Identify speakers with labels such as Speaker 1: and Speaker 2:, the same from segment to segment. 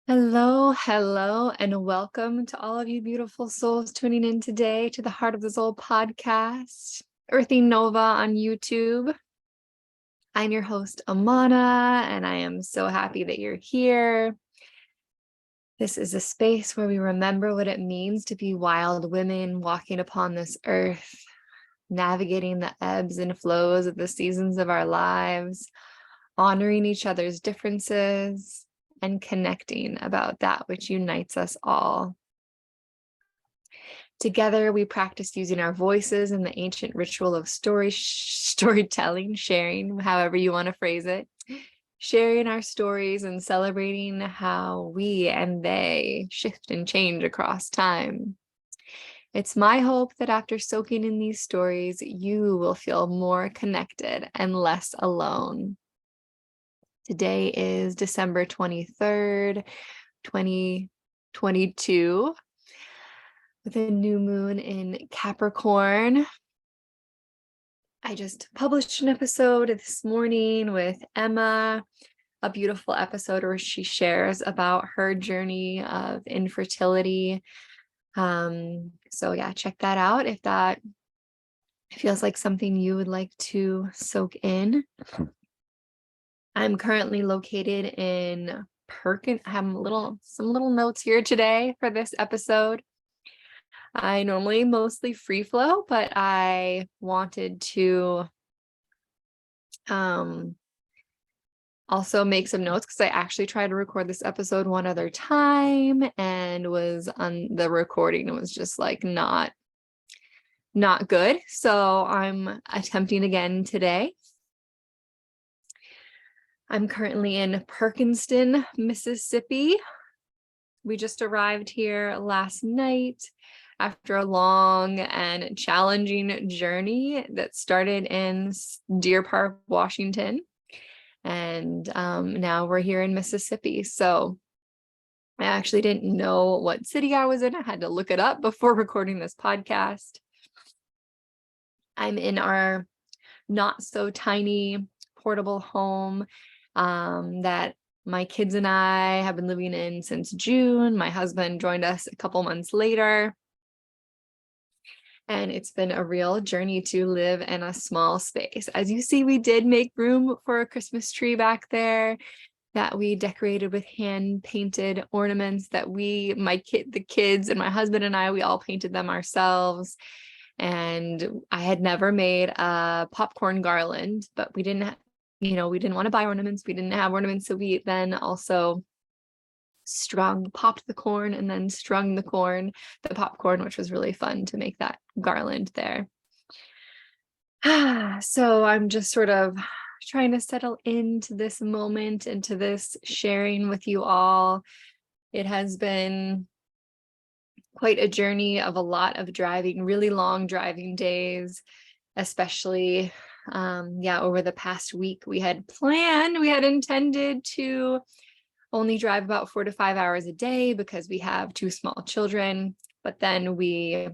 Speaker 1: Hello, hello, and welcome to all of you beautiful souls tuning in today to the Heart of the Soul podcast, Earthy Nova on YouTube. I'm your host, Amana, and I am so happy that you're here. This is a space where we remember what it means to be wild women walking upon this earth, navigating the ebbs and flows of the seasons of our lives, honoring each other's differences, and connecting about that which unites us all. Together, we practice using our voices in the ancient ritual of storytelling, sharing, however you want to phrase it, sharing our stories and celebrating how we and they shift and change across time. It's my hope that after soaking in these stories, you will feel more connected and less alone. Today is December 23rd, 2022, with a new moon in Capricorn. I just published an episode this morning with Emma, a beautiful episode where she shares about her journey of infertility. So yeah, check that out if that feels like something you would like to soak in. I'm currently located in Perkin. I have some little notes here today for this episode. I normally mostly free flow, but I wanted to also make some notes because I actually tried to record this episode one other time and was on the recording. It was just like not good. So I'm attempting again today. I'm currently in Perkinston, Mississippi. We just arrived here last night after a long and challenging journey that started in Deer Park, Washington. And now we're here in Mississippi. So I actually didn't know what city I was in. I had to look it up before recording this podcast. I'm in our not so tiny portable home that my kids and I have been living in since June. My husband joined us a couple months later. And it's been a real journey to live in a small space. As you see, we did make room for a Christmas tree back there that we decorated with hand-painted ornaments that the kids and my husband and I, we all painted them ourselves. And I had never made a popcorn garland, but we didn't want to buy ornaments. We didn't have ornaments. So we then also popped the corn and then strung the popcorn, which was really fun to make that garland there. So I'm just sort of trying to settle into this moment, into this sharing with you all. It has been quite a journey of a lot of driving, really long driving days, especially over the past week. We had intended to only drive about 4 to 5 hours a day because we have 2 small children, but then we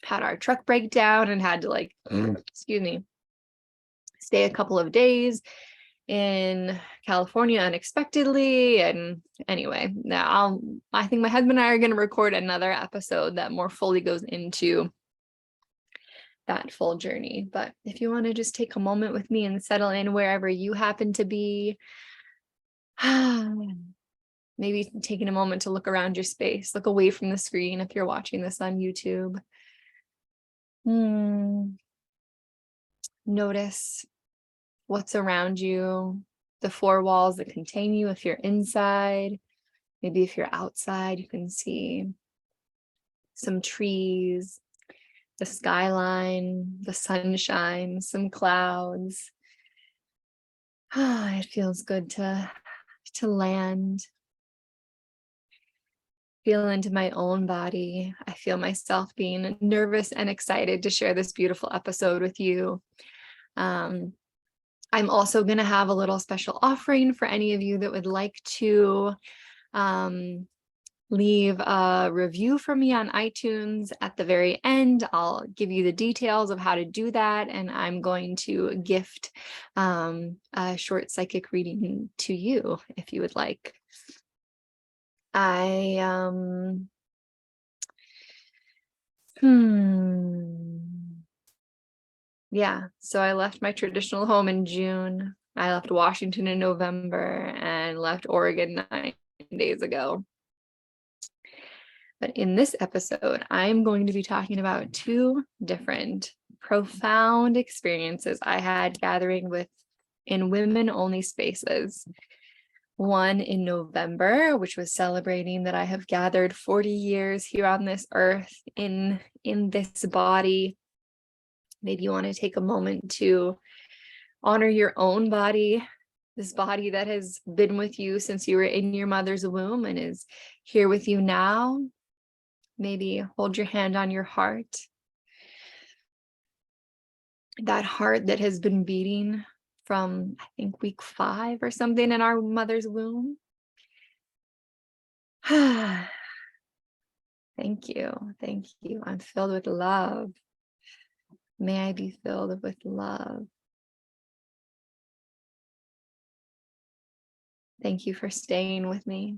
Speaker 1: had our truck break down and had to stay a couple of days in California unexpectedly. And anyway, now I think my husband and I are going to record another episode that more fully goes into that full journey. But if you want to just take a moment with me and settle in wherever you happen to be, maybe taking a moment to look around your space, look away from the screen if you're watching this on YouTube. Notice what's around you, the 4 walls that contain you if you're inside. Maybe if you're outside, you can see some trees, the skyline, the sunshine, some clouds. It feels good to land. Feel into my own body. I feel myself being nervous and excited to share this beautiful episode with you. I'm also going to have a little special offering for any of you that would like to leave a review for me on iTunes. At the very end, I'll give you the details of how to do that, and I'm going to gift a short psychic reading to you if you would like. I yeah, so I left my traditional home in June. I left Washington in November and left Oregon 9 days ago. But in this episode, I'm going to be talking about two different profound experiences I had gathering in women-only spaces. One in November, which was celebrating that I have gathered 40 years here on this earth in this body. Maybe you want to take a moment to honor your own body, this body that has been with you since you were in your mother's womb and is here with you now. Maybe hold your hand on your heart. That heart that has been beating from, I think, week 5 or something in our mother's womb. Thank you. Thank you. I'm filled with love. May I be filled with love. Thank you for staying with me.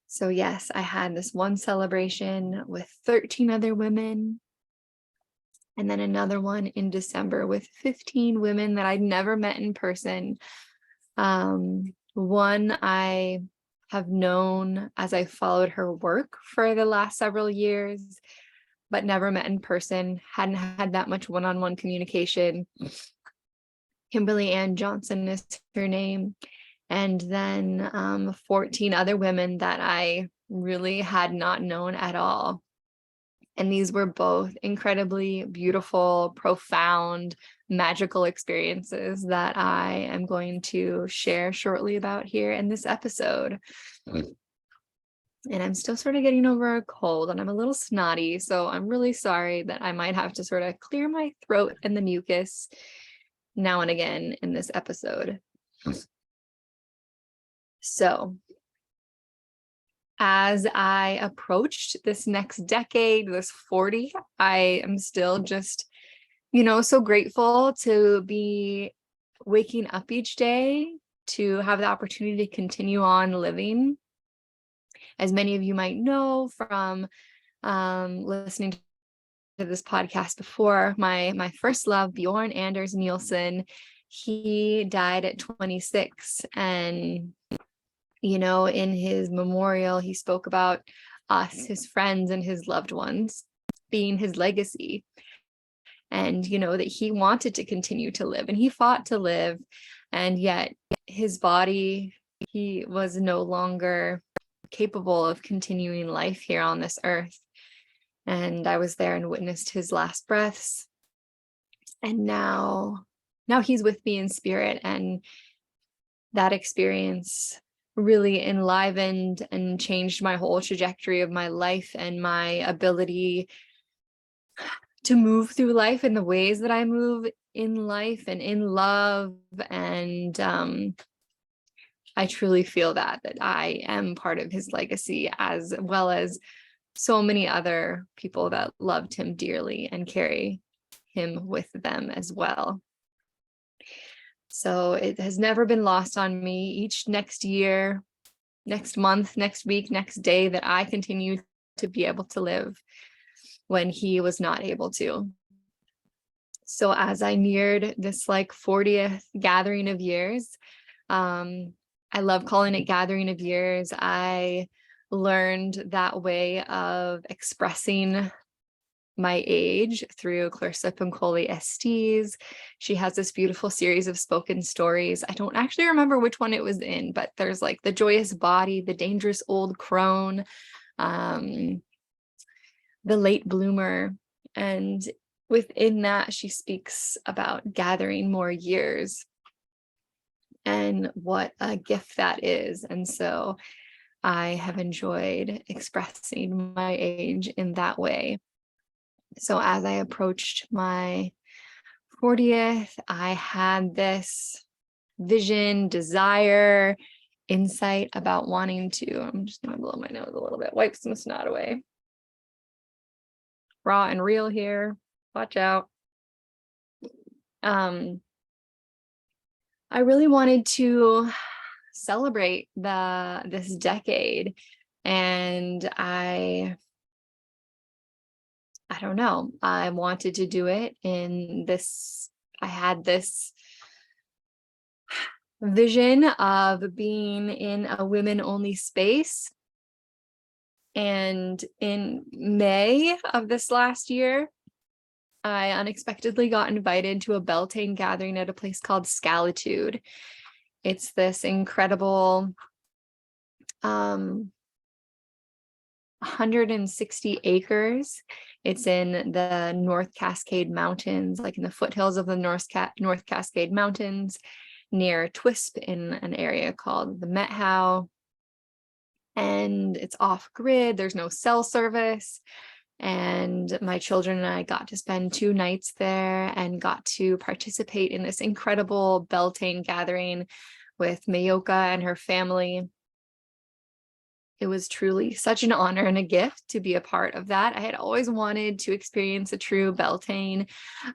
Speaker 1: So yes, I had this one celebration with 13 other women, and then another one in December with 15 women that I'd never met in person. One I have known as I followed her work for the last several years, but never met in person, hadn't had that much one-on-one communication. Kimberly Ann Johnson is her name. And then 14 other women that I really had not known at all. And these were both incredibly beautiful, profound, magical experiences that I am going to share shortly about here in this episode. And I'm still sort of getting over a cold and I'm a little snotty, so I'm really sorry that I might have to sort of clear my throat and the mucus now and again in this episode. So as I approached this next decade, this 40, I am still just, so grateful to be waking up each day, to have the opportunity to continue on living. As many of you might know from listening to this podcast before, my first love, Bjorn Anders Nielsen, he died at 26, and in his memorial, he spoke about us, his friends and his loved ones, being his legacy. And, that he wanted to continue to live and he fought to live. And yet his body, he was no longer capable of continuing life here on this earth. And I was there and witnessed his last breaths. And now he's with me in spirit. And that experience really enlivened and changed my whole trajectory of my life and my ability to move through life in the ways that I move in life and in love. And I truly feel that I am part of his legacy, as well as so many other people that loved him dearly and carry him with them as well. So it has never been lost on me. Each next year, next month, next week, next day that I continue to be able to live when he was not able to. So as I neared this 40th gathering of years, I love calling it gathering of years. I learned that way of expressing my age through Clarissa Pincoli Estes. She has this beautiful series of spoken stories. I don't actually remember which one it was in, but there's The Joyous Body, The Dangerous Old Crone, The Late Bloomer. And within that, she speaks about gathering more years and what a gift that is. And so I have enjoyed expressing my age in that way. So as I approached my 40th, I had this vision, desire, insight about wanting to, I'm just going to blow my nose a little bit, wipe some snot away. Raw and real here. Watch out. I really wanted to celebrate this decade. And I don't know, I wanted to do it in this, I had this vision of being in a women only space. And in May of this last year, I unexpectedly got invited to a Beltane gathering at a place called Skalitude. It's this incredible 160 acres. It's in the North Cascade Mountains, like in the foothills of the North Cascade Mountains, near Twisp in an area called the Met How. And it's off grid, there's no cell service. And my children and I got to spend 2 nights there and got to participate in this incredible Beltane gathering with Mayoka and her family. It was truly such an honor and a gift to be a part of that. I had always wanted to experience a true Beltane.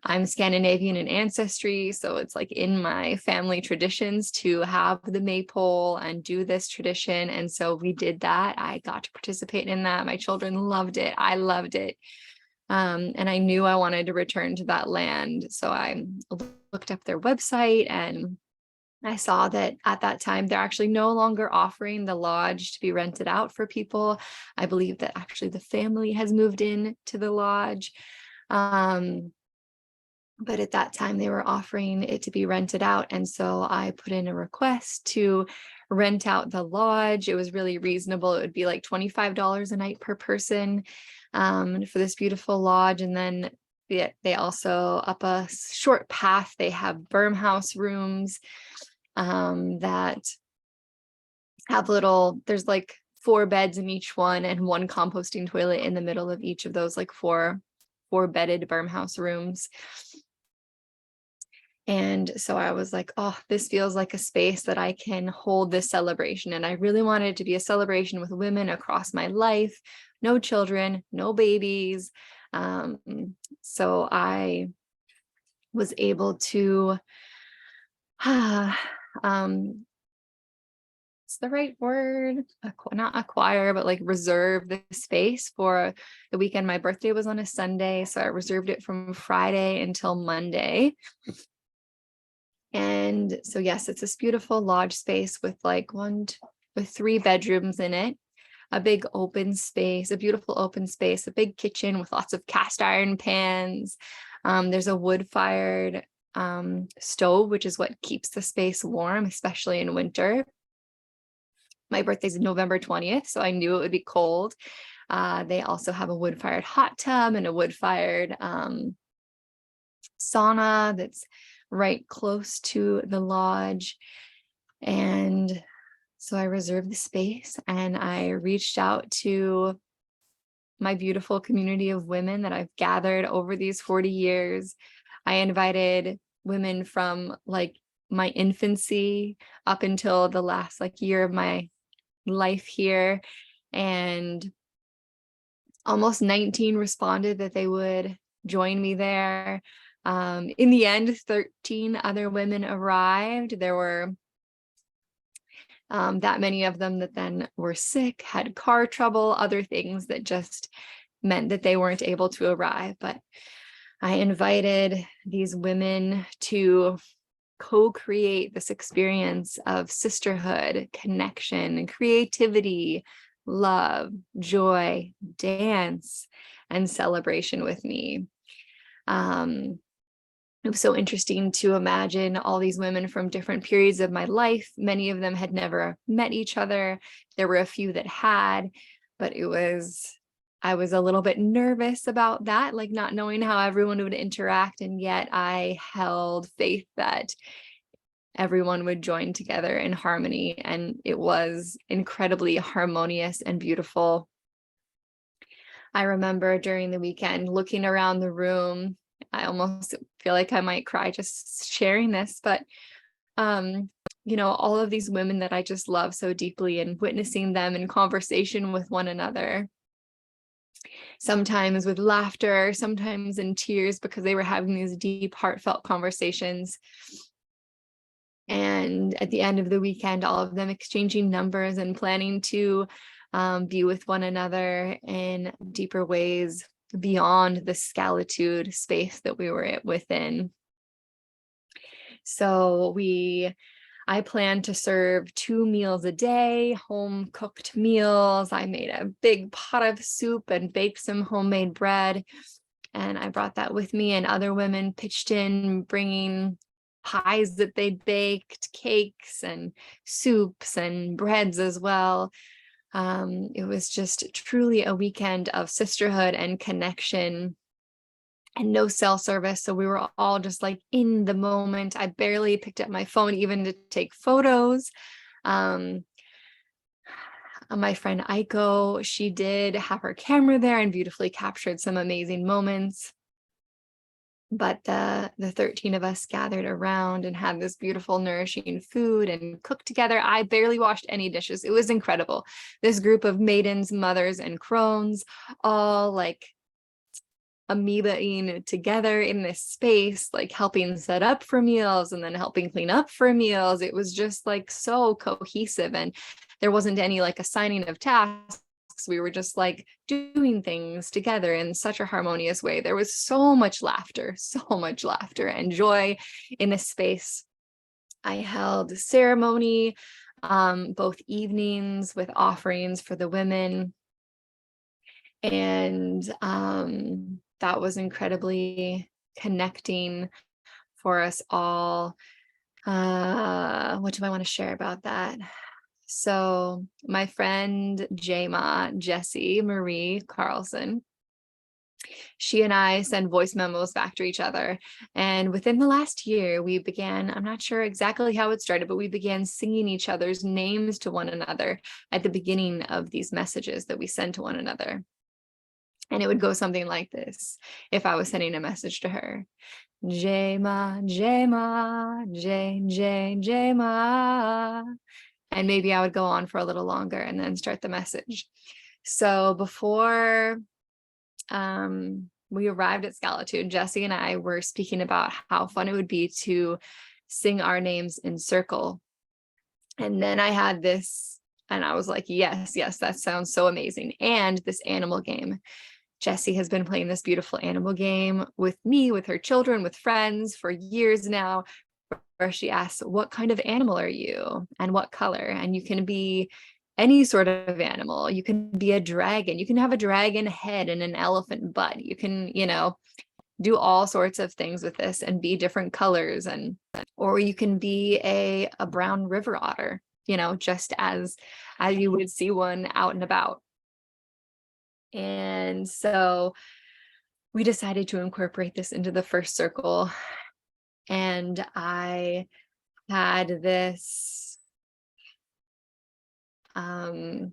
Speaker 1: I'm Scandinavian in ancestry, so it's like in my family traditions to have the maypole and do this tradition. And so we did that. I got to participate in that. My children loved it. I loved it. And I knew I wanted to return to that land. So I looked up their website and I saw that at that time, they're actually no longer offering the lodge to be rented out for people. I believe that actually the family has moved in to the lodge. But at that time, they were offering it to be rented out. And so I put in a request to rent out the lodge. It was really reasonable. It would be like $25 a night per person for this beautiful lodge. And then they also, up a short path, they have berm house rooms that have there's like 4 beds in each one and 1 composting toilet in the middle of each of those like four bedded berm house rooms. And so I was like, oh, this feels like a space that I can hold this celebration. And I really wanted it to be a celebration with women across my life, no children, no babies. So I was able to it's the right word, not acquire, but like reserve the space for the weekend. My birthday was on a Sunday, so I reserved it from Friday until Monday. And so yes, it's this beautiful lodge space with with 3 bedrooms in it, a big open space, a beautiful open space, a big kitchen with lots of cast iron pans. There's a wood-fired stove, which is what keeps the space warm, especially in winter. My birthday's November 20th, so I knew it would be cold. They also have a wood-fired hot tub and a wood-fired sauna that's right close to the lodge. And so I reserved the space and I reached out to my beautiful community of women that I've gathered over these 40 years. I invited women from like my infancy up until the last like year of my life here, and almost 19 responded that they would join me there. In the end, 13 other women arrived. There were that many of them that then were sick, had car trouble, other things that just meant that they weren't able to arrive. But I invited these women to co-create this experience of sisterhood, connection, creativity, love, joy, dance, and celebration with me. It was so interesting to imagine all these women from different periods of my life. Many of them had never met each other. There were a few that had, but I was a little bit nervous about that, like not knowing how everyone would interact. And yet I held faith that everyone would join together in harmony. And it was incredibly harmonious and beautiful. I remember during the weekend looking around the room. I almost feel like I might cry just sharing this, but all of these women that I just love so deeply and witnessing them in conversation with one another, sometimes with laughter, sometimes in tears, because they were having these deep, heartfelt conversations. And at the end of the weekend, all of them exchanging numbers and planning to be with one another in deeper ways beyond the Skalitude space that we were within. So I plan to serve 2 meals a day, home cooked meals. I made a big pot of soup and baked some homemade bread. And I brought that with me, and other women pitched in, bringing pies that they baked, cakes and soups and breads as well. It was just truly a weekend of sisterhood and connection, and no cell service. So we were all just like in the moment. I barely picked up my phone even to take photos. Um, my friend Aiko, she did have her camera there and beautifully captured some amazing moments. But the 13 of us gathered around and had this beautiful, nourishing food and cooked together. I barely washed any dishes. It was incredible. This group of maidens, mothers, and crones, all like amoebaing together in this space, like helping set up for meals and then helping clean up for meals. It was just like so cohesive, and there wasn't any like assigning of tasks. We were just like doing things together in such a harmonious way. There was so much laughter and joy in this space. I held ceremony, both evenings with offerings for the women. And that was incredibly connecting for us all. What do I want to share about that? So my friend Jessie Marie Carlson, she and I send voice memos back to each other. And within the last year, we began, I'm not sure exactly how it started, but we began singing each other's names to one another at the beginning of these messages that we send to one another. And it would go something like this if I was sending a message to her. Jema, Jema, Jema. And maybe I would go on for a little longer and then start the message. So before we arrived at Skalitude, Jessie and I were speaking about how fun it would be to sing our names in circle. And then I had this, and I was like, yes, that sounds so amazing. And this animal game. Jessie has been playing this beautiful animal game with me, with her children, with friends for years now, where she asks, what kind of animal are you and what color? And you can be any sort of animal. You can be a dragon. You can have a dragon head and an elephant butt. You can, do all sorts of things with this and be different colors, or you can be a brown river otter, just as you would see one out and about. And so we decided to incorporate this into the first circle. And I had this, I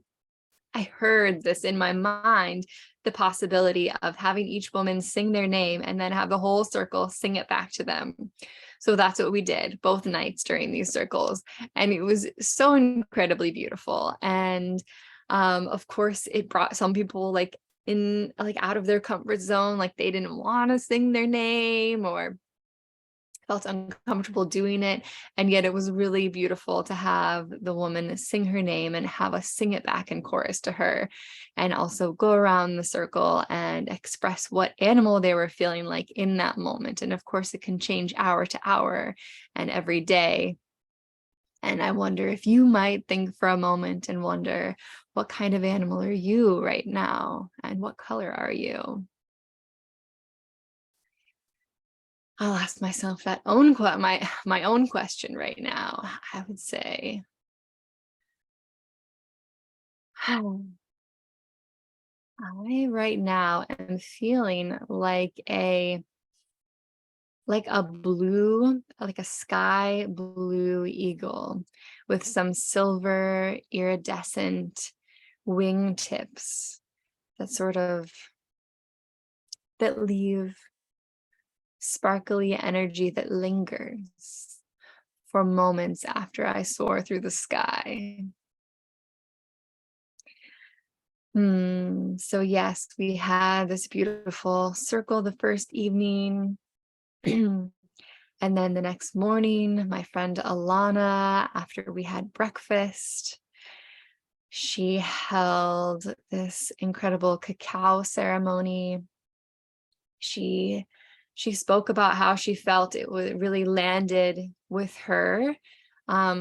Speaker 1: heard this in my mind, the possibility of having each woman sing their name and then have the whole circle sing it back to them. So that's what we did both nights during these circles. And it was so incredibly beautiful. And of course, it brought some people out of their comfort zone, like they didn't want to sing their name or felt uncomfortable doing it. And yet it was really beautiful to have the woman sing her name and have us sing it back in chorus to her, and also go around the circle and express what animal they were feeling like in that moment. And of course, it can change hour to hour and every day. And I wonder if you might think for a moment and wonder, what kind of animal are you right now? And what color are you? I'll ask myself that my own question right now. I would say, I right now am feeling like a blue, like a sky blue eagle with some silver iridescent wingtips that leave sparkly energy that lingers for moments after I soar through the sky. So yes, we had this beautiful circle the first evening. And then the next morning, my friend Alana, after we had breakfast, she held this incredible cacao ceremony. She spoke about how she felt it really landed with her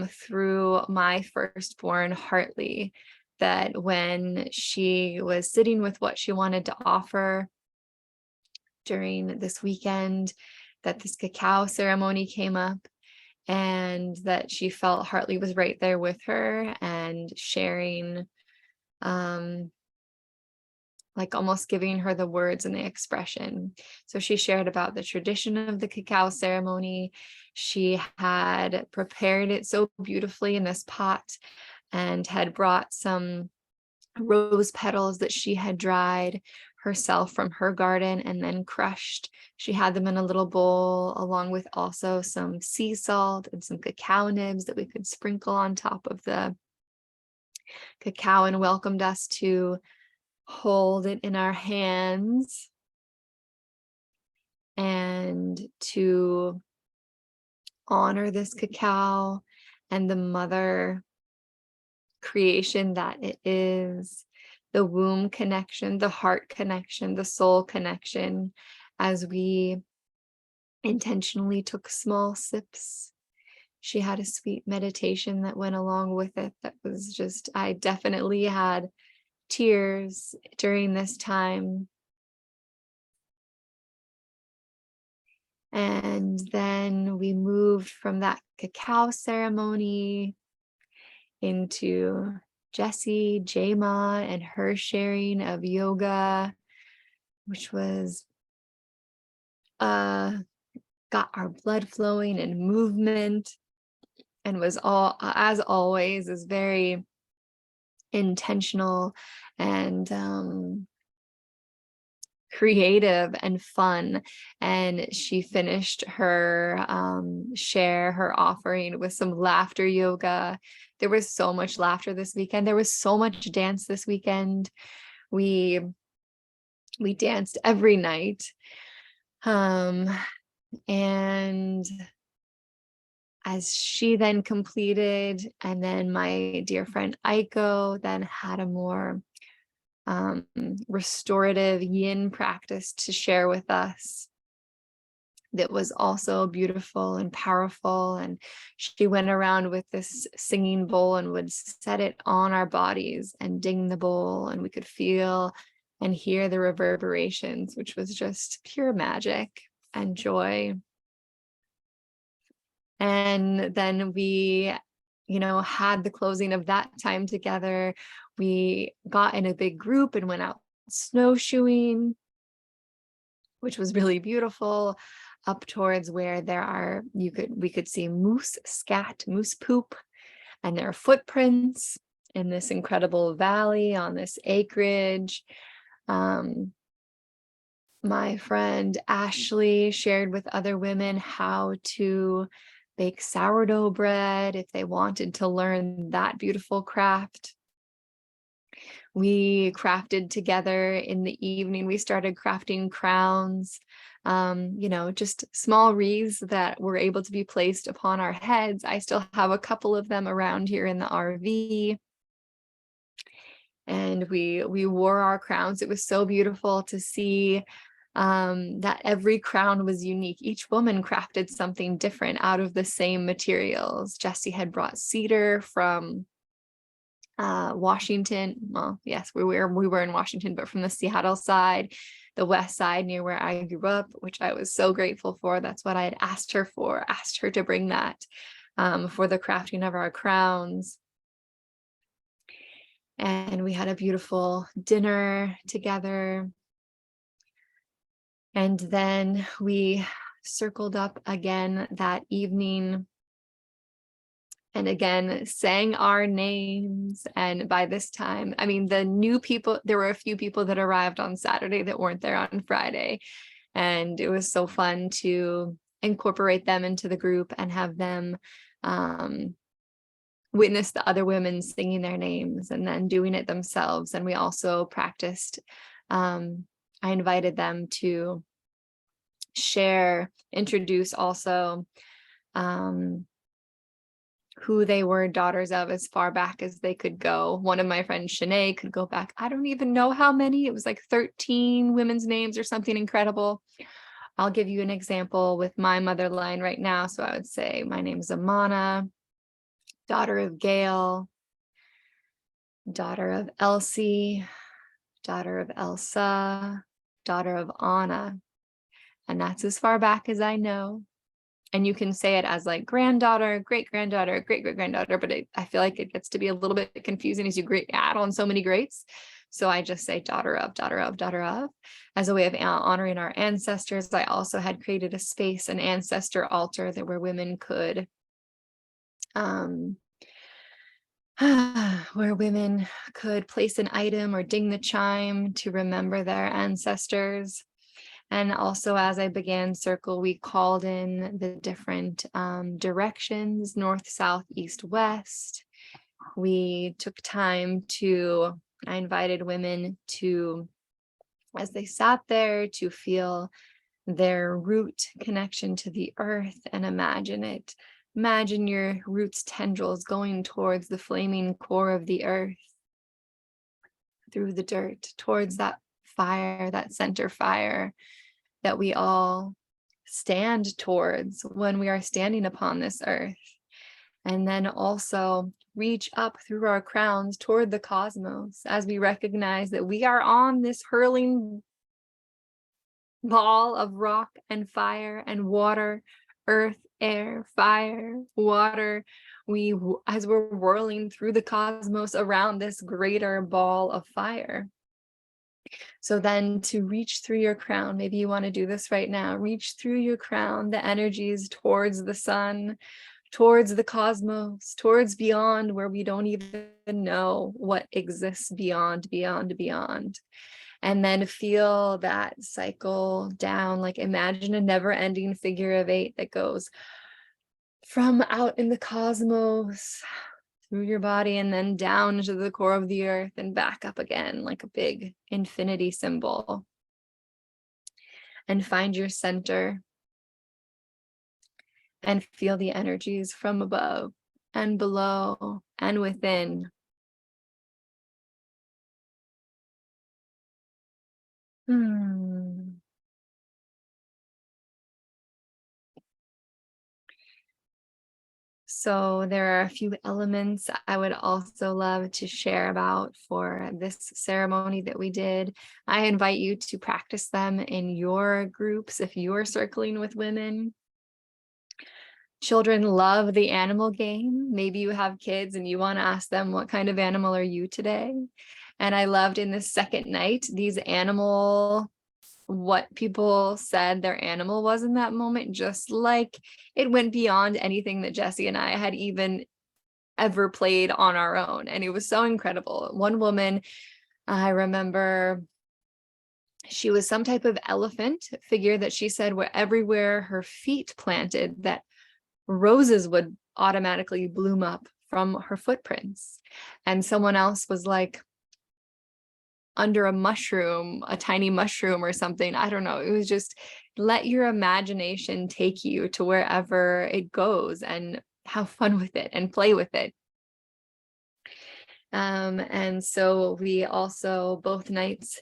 Speaker 1: through my firstborn, Hartley, that when she was sitting with what she wanted to offer during this weekend, that this cacao ceremony came up, and that she felt Hartley was right there with her and sharing, like almost giving her the words and the expression. So she shared about the tradition of the cacao ceremony. She had prepared it so beautifully in this pot and had brought some rose petals that she had dried herself from her garden and then crushed. She had them in a little bowl, along with also some sea salt and some cacao nibs that we could sprinkle on top of the cacao, and welcomed us to hold it in our hands and to honor this cacao and the mother creation that it is, the womb connection, the heart connection, the soul connection, as we intentionally took small sips. She had a sweet meditation that went along with it that was just, I definitely had tears during this time. And then we moved from that cacao ceremony into Jessie, Jama, and her sharing of yoga, which was got our blood flowing and movement, and was all, as always, is very intentional and creative and fun. And she finished her her offering with some laughter yoga. There was so much laughter this weekend. There was so much dance this weekend. We danced every night. And as she then completed, and then my dear friend Aiko then had a more restorative yin practice to share with us that was also beautiful and powerful. And she went around with this singing bowl and would set it on our bodies and ding the bowl, and we could feel and hear the reverberations, which was just pure magic and joy. And then we, had the closing of that time together. We got in a big group and went out snowshoeing, which was really beautiful, up towards where we could see moose scat, moose poop, and their footprints in this incredible valley on this acreage. My friend Ashley shared with other women how to bake sourdough bread if they wanted to learn that beautiful craft. We crafted together in the evening. We started crafting crowns, just small wreaths that were able to be placed upon our heads. I still have a couple of them around here in the RV. And we wore our crowns. It was so beautiful to see that every crown was unique. Each woman crafted something different out of the same materials. Jessie had brought cedar from Washington. Well, yes, we were in Washington, but from the Seattle side, the west side near where I grew up, which I was so grateful for. That's what I had asked her to bring that for the crafting of our crowns. And we had a beautiful dinner together. And then we circled up again that evening and again sang our names. And by this time, the new people, there were a few people that arrived on Saturday that weren't there on Friday. And it was so fun to incorporate them into the group and have them witness the other women singing their names and then doing it themselves. And we also practiced, I invited them to introduce also who they were daughters of as far back as they could go. One of my friends, Shanae, could go back, I don't even know how many. It was like 13 women's names or something incredible. I'll give you an example with my mother line right now. So I would say my name is Amana, daughter of Gail, daughter of Elsie, daughter of Elsa, daughter of Anna. And that's as far back as I know. And you can say it as like granddaughter, great-granddaughter, great-great-granddaughter, but I feel like it gets to be a little bit confusing as you add on so many greats. So I just say daughter of, daughter of, daughter of, as a way of honoring our ancestors. I also had created a space, an ancestor altar where women could, place an item or ding the chime to remember their ancestors. And also, as I began Circle, we called in the different directions, north, south, east, west. We took time I invited women to, as they sat there, to feel their root connection to the earth and imagine it. Imagine your roots tendrils going towards the flaming core of the earth, through the dirt, towards that fire, that center fire that we all stand towards when we are standing upon this earth. And then also reach up through our crowns toward the cosmos as we recognize that we are on this hurling ball of rock and fire and water, earth, air, fire, water. As we're whirling through the cosmos around this greater ball of fire. So then to reach through your crown, maybe you want to do this right now, reach through your crown, the energies towards the sun, towards the cosmos, towards beyond, where we don't even know what exists beyond. And then feel that cycle down, like imagine a never-ending figure of 8 that goes from out in the cosmos, through your body, and then down into the core of the earth and back up again, like a big infinity symbol. And find your center and feel the energies from above and below and within. So there are a few elements I would also love to share about for this ceremony that we did. I invite you to practice them in your groups if you're circling with women. Children love the animal game. Maybe you have kids and you want to ask them, what kind of animal are you today? And I loved in the second night, what people said their animal was in that moment, just like it went beyond anything that Jessie and I had even ever played on our own. And it was so incredible. One woman, I remember, she was some type of elephant figure that she said everywhere her feet planted, that roses would automatically bloom up from her footprints. And someone else was like, under a mushroom, a tiny mushroom or something. I don't know. It was just, let your imagination take you to wherever it goes and have fun with it and play with it. And so we also both nights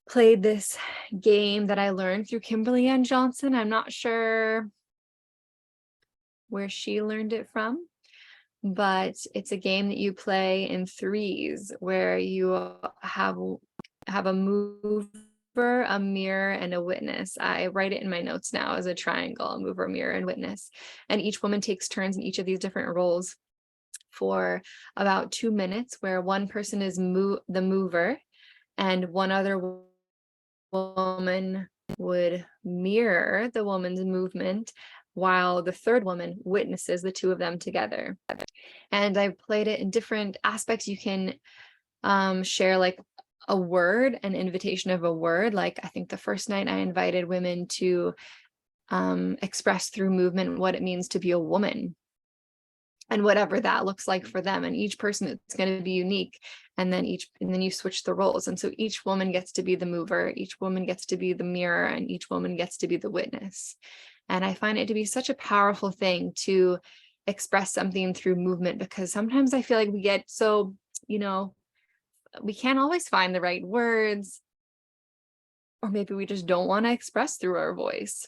Speaker 1: played this game that I learned through Kimberly Ann Johnson. I'm not sure where she learned it from, but it's a game that you play in threes, where you have a mover, a mirror, and a witness. I write it in my notes now as a triangle: a mover, mirror, and witness. And each woman takes turns in each of these different roles for about 2 minutes, where one person is the mover and one other woman would mirror the woman's movement, while the third woman witnesses the two of them together. And I've played it in different aspects. You can share like a word, an invitation of a word. Like I think the first night I invited women to express through movement what it means to be a woman. and whatever that looks like for them. And each person, it's going to be unique. And then you switch the roles. And so each woman gets to be the mover, each woman gets to be the mirror, and each woman gets to be the witness. And I find it to be such a powerful thing to express something through movement, because sometimes I feel like we get so, we can't always find the right words, or maybe we just don't want to express through our voice,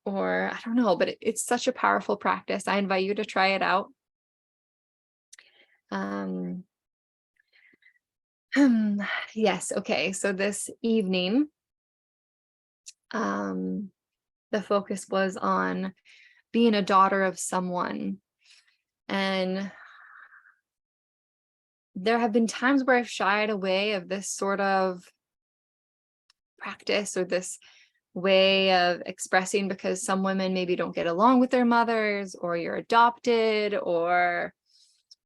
Speaker 1: or I don't know, but it's such a powerful practice. I invite you to try it out. Yes. Okay. So this evening, the focus was on being a daughter of someone. And there have been times where I've shied away of this sort of practice, or this way of expressing, because some women maybe don't get along with their mothers, or you're adopted, or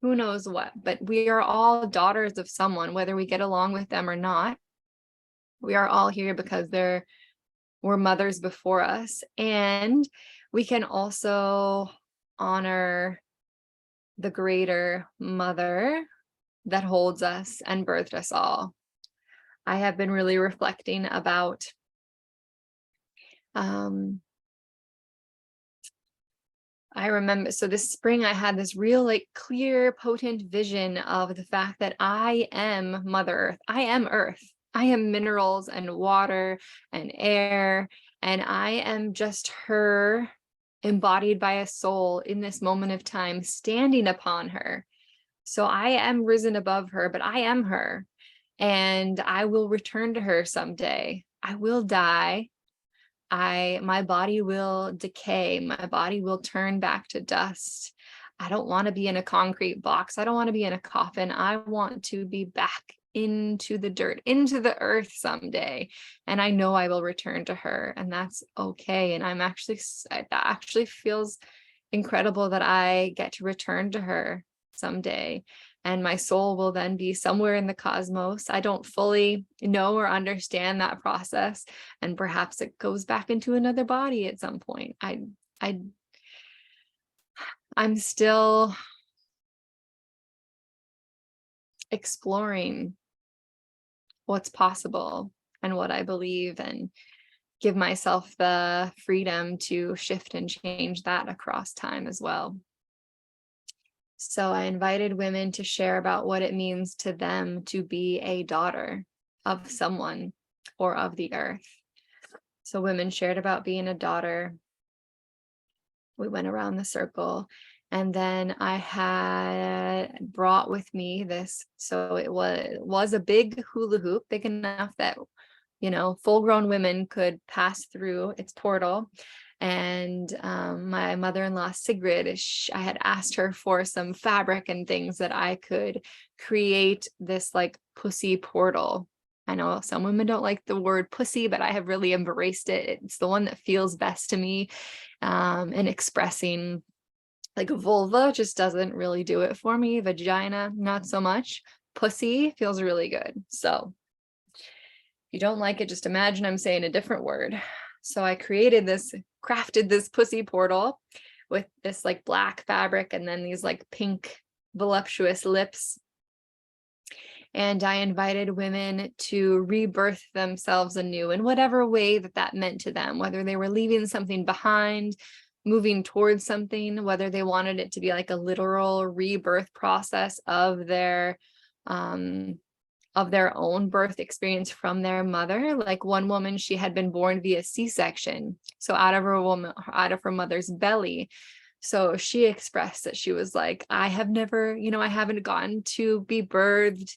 Speaker 1: who knows what. But we are all daughters of someone, whether we get along with them or not. We are all here because there were mothers before us. And we can also honor the greater mother that holds us and birthed us all. I have been really reflecting about I remember, so this spring I had this real, like, clear, potent vision of the fact that I am Mother Earth. I am Earth. I am minerals and water and air, and I am just her, embodied by a soul in this moment of time, standing upon her. So I am risen above her, but I am her, and I will return to her someday. I will die. My body will decay. My body will turn back to dust. I don't want to be in a concrete box. I don't want to be in a coffin. I want to be back into the dirt, into the earth someday. And I know I will return to her, and that's okay. And that actually feels incredible that I get to return to her someday. And my soul will then be somewhere in the cosmos. I don't fully know or understand that process. And perhaps it goes back into another body at some point. I'm still exploring what's possible and what I believe, and give myself the freedom to shift and change that across time as well. So I invited women to share about what it means to them to be a daughter of someone or of the earth. So women shared about being a daughter. We went around the circle, and then I had brought with me this. So it was a big hula hoop, big enough that, full-grown women could pass through its portal. And my mother-in-law, Sigrid, I had asked her for some fabric and things that I could create this, like, pussy portal. I know some women don't like the word pussy, but I have really embraced it. It's the one that feels best to me. And expressing, like, a vulva just doesn't really do it for me. Vagina, not so much. Pussy feels really good. So if you don't like it, just imagine I'm saying a different word. So I crafted this pussy portal with this, like, black fabric, and then these, like, pink voluptuous lips. And I invited women to rebirth themselves anew in whatever way that meant to them, whether they were leaving something behind, moving towards something, whether they wanted it to be like a literal rebirth process of their own birth experience from their mother. Like one woman, she had been born via C-section, so out of her mother's belly. So she expressed that she was like, I haven't gotten to be birthed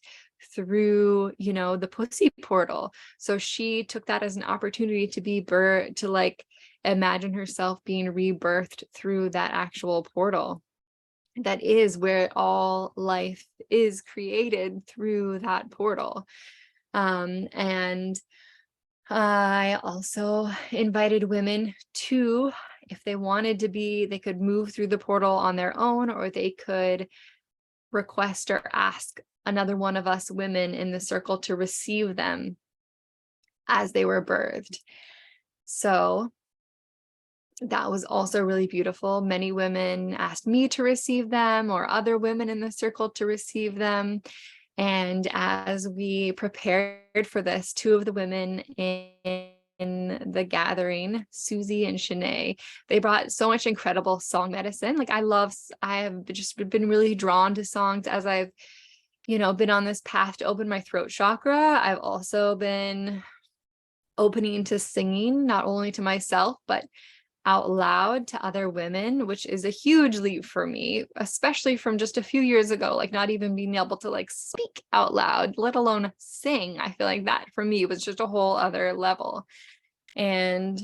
Speaker 1: through, the pussy portal. So she took that as an opportunity to like imagine herself being rebirthed through that actual portal. That is where all life is created, through that portal. And I also invited women to, if they wanted to be, they could move through the portal on their own, or they could request or ask another one of us women in the circle to receive them as they were birthed. So That was also really beautiful. Many women asked me to receive them or other women in the circle to receive them. And as we prepared for this, two of the women in the gathering, Susie and Shanae, they brought so much incredible song medicine. Like I have just been really drawn to songs as I've, been on this path to open my throat chakra. I've also been opening to singing, not only to myself, but out loud to other women, which is a huge leap for me, especially from just a few years ago, like not even being able to like speak out loud, let alone sing. I feel like that for me was just a whole other level. And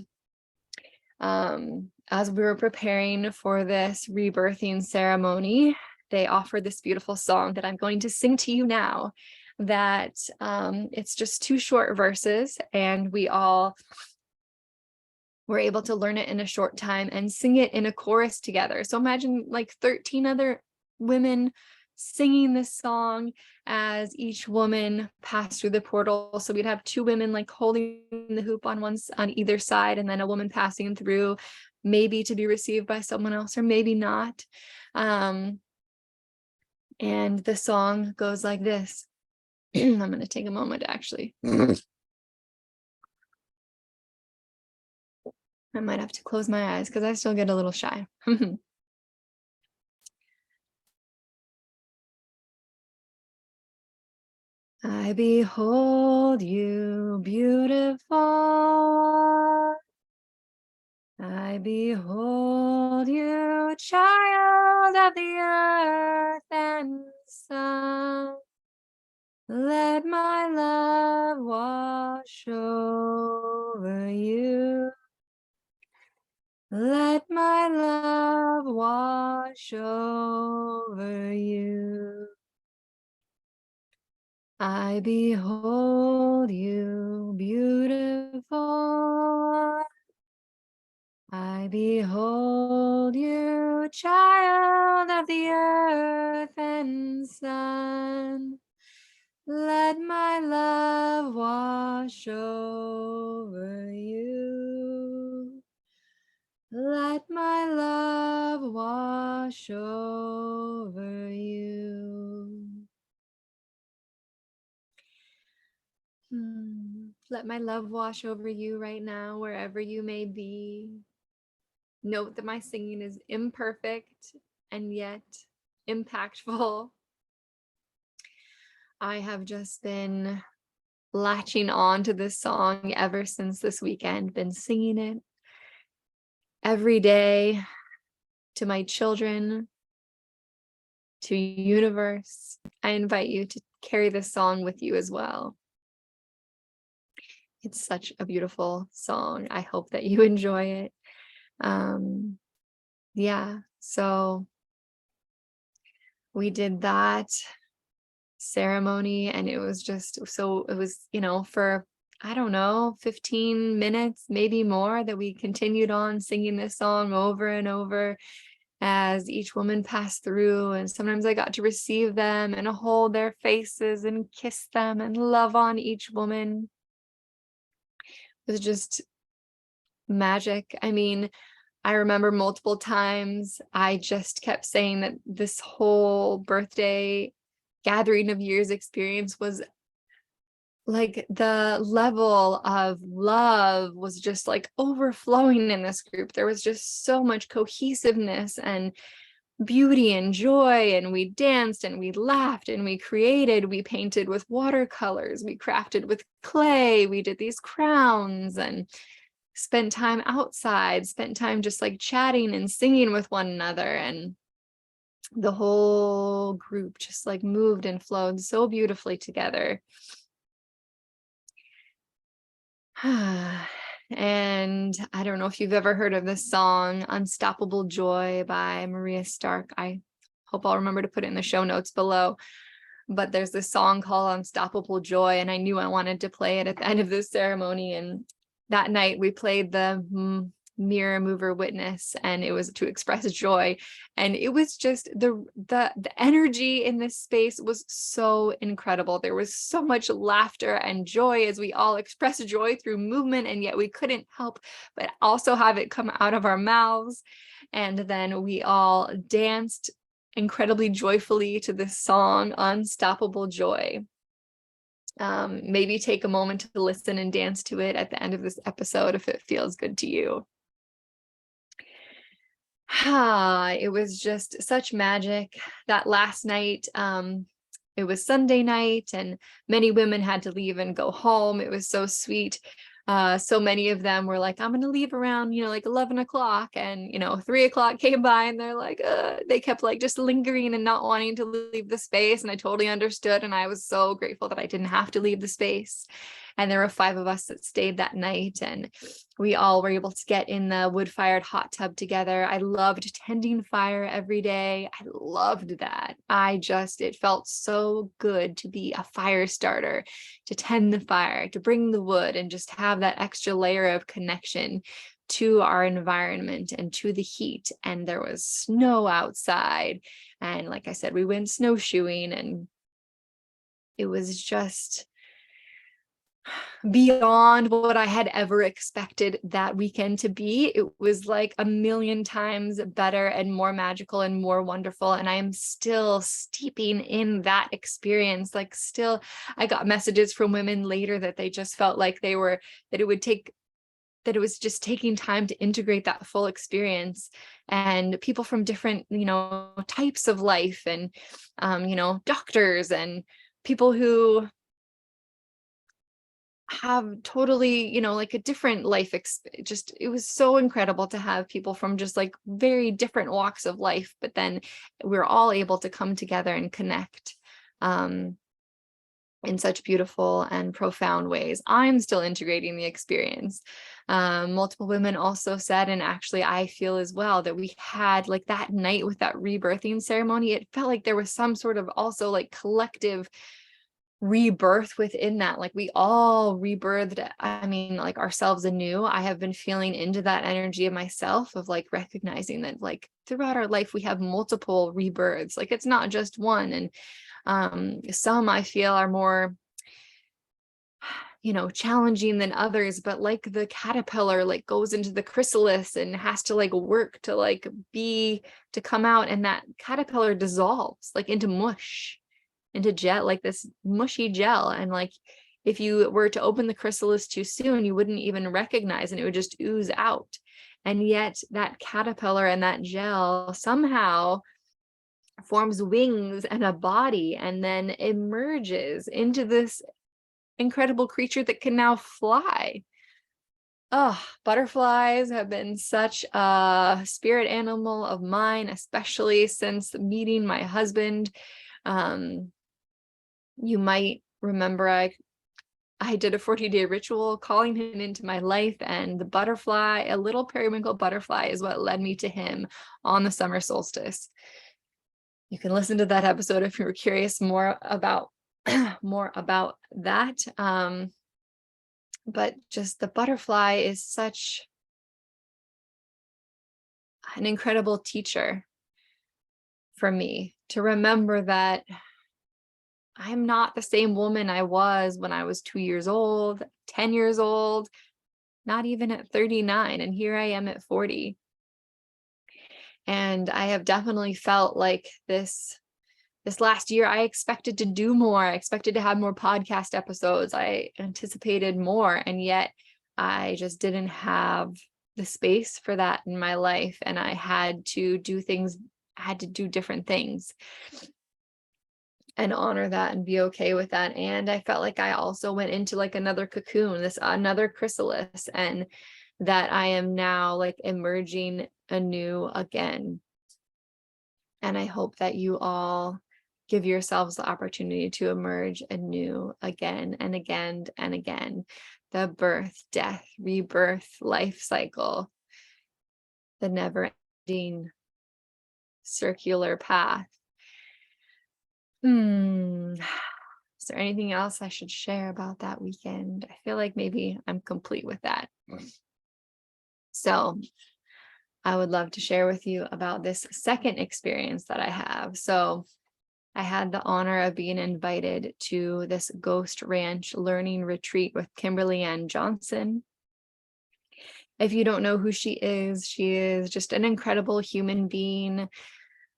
Speaker 1: as we were preparing for this rebirthing ceremony, they offered this beautiful song that I'm going to sing to you now, that it's just 2 short verses, and we all were able to learn it in a short time and sing it in a chorus together. So imagine like 13 other women singing this song as each woman passed through the portal. So we'd have 2 women like holding the hoop on either side, and then a woman passing through, maybe to be received by someone else or maybe not. And the song goes like this. I'm going to take a moment to actually. I might have to close my eyes because I still get a little shy. I behold you, beautiful. I behold you, child of the earth and sun. Let my love wash over you. Let my love wash over you. I behold you, beautiful. I behold you, child of the earth and sun. Let my love wash over you. Let my love wash over you. Let my love wash over you right now, wherever you may be. Note that my singing is imperfect and yet impactful. I have just been latching on to this song ever since this weekend, been singing it every day to my children, to universe. I invite you to carry this song with you as well. It's such a beautiful song. I hope that you enjoy it. Yeah, so we did that ceremony, and it was just so, it was, for I don't know, 15 minutes, maybe more, that we continued on singing this song over and over as each woman passed through. And sometimes I got to receive them and hold their faces and kiss them and love on each woman. It was just magic. I mean, I remember multiple times I just kept saying that this whole birthday gathering of years experience was like, the level of love was just like overflowing in this group. There was just so much cohesiveness and beauty and joy, and we danced and we laughed and we created, we painted with watercolors, we crafted with clay, we did these crowns and spent time outside, spent time just like chatting and singing with one another. And the whole group just like moved and flowed so beautifully together. And I don't know if you've ever heard of this song, Unstoppable Joy by Maria Stark. I hope I'll remember to put it in the show notes below. But there's this song called Unstoppable Joy, and I knew I wanted to play it at the end of this ceremony. And that night we played the mirror, mover, witness, and it was to express joy. And it was just the energy in this space was so incredible. There was so much laughter and joy as we all expressed joy through movement, and yet we couldn't help but also have it come out of our mouths. And then we all danced incredibly joyfully to this song, Unstoppable Joy. Maybe take a moment to listen and dance to it at the end of this episode if it feels good to you. It was just such magic. That last night, it was Sunday night and many women had to leave and go home. It was so sweet. So many of them were like, I'm going to leave around, like 11 o'clock. And, 3 o'clock came by and they're like, they kept like just lingering and not wanting to leave the space. And I totally understood. And I was so grateful that I didn't have to leave the space. And there were 5 of us that stayed that night, and we all were able to get in the wood-fired hot tub together. I loved tending fire every day. I loved that. It felt so good to be a fire starter, to tend the fire, to bring the wood, and just have that extra layer of connection to our environment and to the heat. And there was snow outside. And like I said, we went snowshoeing, and it was just beyond what I had ever expected that weekend to be. It was like a million times better and more magical and more wonderful. And I am still steeping in that experience. Like still, I got messages from women later that they just felt like that it was just taking time to integrate that full experience. And people from different, types of life, and, doctors and people who have totally, like a different life just it was so incredible to have people from just like very different walks of life, but then we're all able to come together and connect in such beautiful and profound ways. I'm still integrating the experience. Multiple women also said, and actually I feel as well, that we had like that night with that rebirthing ceremony, it felt like there was some sort of also like collective rebirth within that. Like we all rebirthed, like ourselves anew. I have been feeling into that energy of myself, of like recognizing that like throughout our life we have multiple rebirths. Like it's not just one. And some I feel are more challenging than others, but like the caterpillar like goes into the chrysalis and has to like work to like to come out, and that caterpillar dissolves like into mush, into gel, like this mushy gel. And like if you were to open the chrysalis too soon, you wouldn't even recognize, and it would just ooze out. And yet that caterpillar and that gel somehow forms wings and a body, and then emerges into this incredible creature that can now fly. Oh, butterflies have been such a spirit animal of mine, especially since meeting my husband. You might remember I did a 40-day ritual calling him into my life, and the butterfly, a little periwinkle butterfly, is what led me to him on the summer solstice. You can listen to that episode if you were curious more about that. But just the butterfly is such an incredible teacher for me, to remember that I'm not the same woman I was when I was 2 years old, 10 years old, not even at 39. And here I am at 40. And I have definitely felt like this last year, I expected to do more. I expected to have more podcast episodes. I anticipated more. And yet I just didn't have the space for that in my life. And I had to do different things, and honor that and be okay with that. And I felt like I also went into like another cocoon, another chrysalis, and that I am now like emerging anew again. And I hope that you all give yourselves the opportunity to emerge anew again and again and again. The birth, death, rebirth, life cycle, the never-ending circular path. Is there anything else I should share about that weekend? I feel like maybe I'm complete with that. So I would love to share with you about this second experience that I have. So I had the honor of being invited to this Ghost Ranch learning retreat with Kimberly Ann Johnson. If you don't know who she is just an incredible human being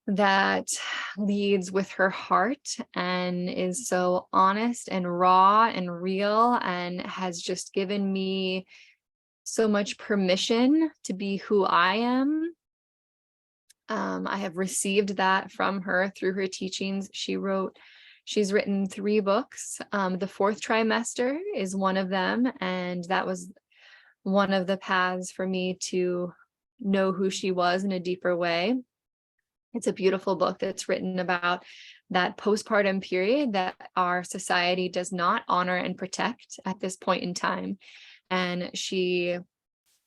Speaker 1: that leads with her heart and is so honest and raw and real, and has just given me so much permission to be who I am. I have received that from her through her teachings. She's written 3 books. The Fourth Trimester is one of them, and that was one of the paths for me to know who she was in a deeper way. It's a beautiful book that's written about that postpartum period that our society does not honor and protect at this point in time. And she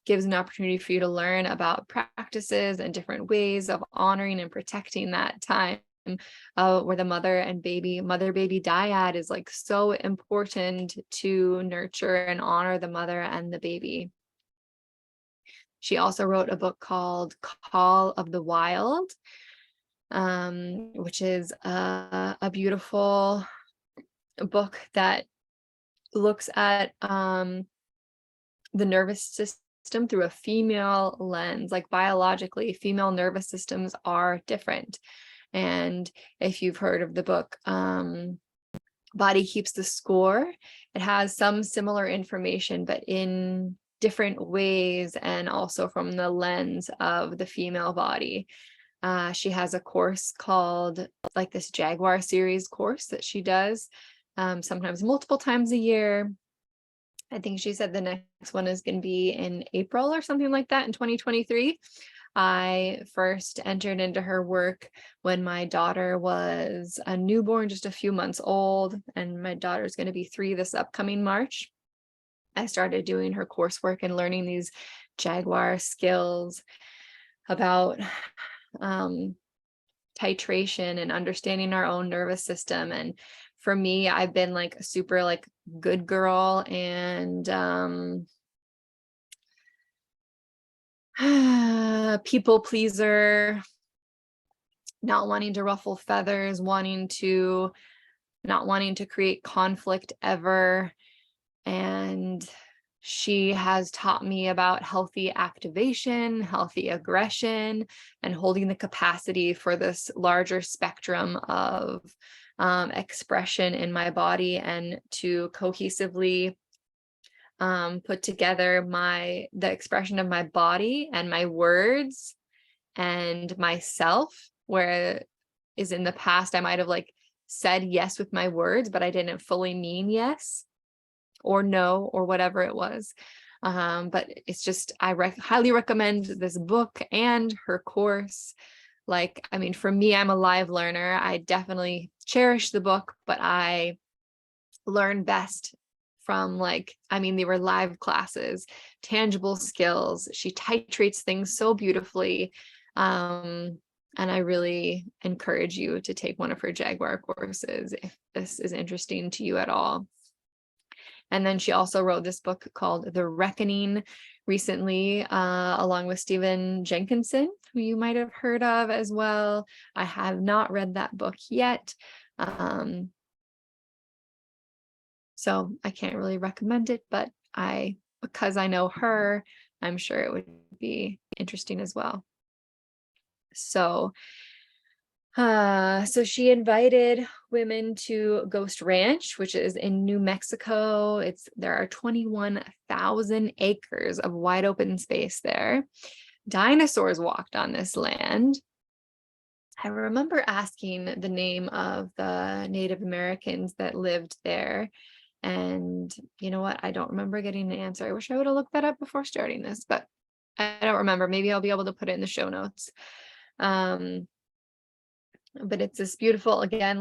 Speaker 1: gives an opportunity for you to learn about practices and different ways of honoring and protecting that time where the mother-baby dyad is like so important to nurture and honor the mother and the baby. She also wrote a book called Call of the Wild, which is a beautiful book that looks at the nervous system through a female lens. Like biologically, female nervous systems are different. And if you've heard of the book, Body Keeps the Score, it has some similar information, but in different ways, and also from the lens of the female body. She has a course called like this Jaguar series course that she does sometimes multiple times a year. I think she said the next one is going to be in April or something like that in 2023. I first entered into her work when my daughter was a newborn, just a few months old, and my daughter's going to be 3 this upcoming March. I started doing her coursework and learning these Jaguar skills about titration and understanding our own nervous system. And for me, I've been like a super like good girl and people pleaser, not wanting to ruffle feathers, not wanting to create conflict ever. And she has taught me about healthy activation, healthy aggression, and holding the capacity for this larger spectrum of expression in my body, and to cohesively put together the expression of my body and my words and myself, where is in the past I might have like said yes with my words, but I didn't fully mean yes or no or whatever it was. But it's just, I highly recommend this book and her course. Like, I mean, for me, I'm a live learner. I definitely cherish the book, but I learn best from they were live classes, tangible skills. She titrates things so beautifully. And I really encourage you to take one of her Jaguar courses if this is interesting to you at all. And then she also wrote this book called The Reckoning recently, along with Stephen Jenkinson, who you might have heard of as well. I have not read that book yet. So I can't really recommend it, but because I know her, I'm sure it would be interesting as well. So she invited women to Ghost Ranch, which is in New Mexico. There are 21,000 acres of wide open space there. Dinosaurs walked on this land. I remember asking the name of the Native Americans that lived there. And you know what? I don't remember getting an answer. I wish I would have looked that up before starting this, but I don't remember. Maybe I'll be able to put it in the show notes. But it's this beautiful, again,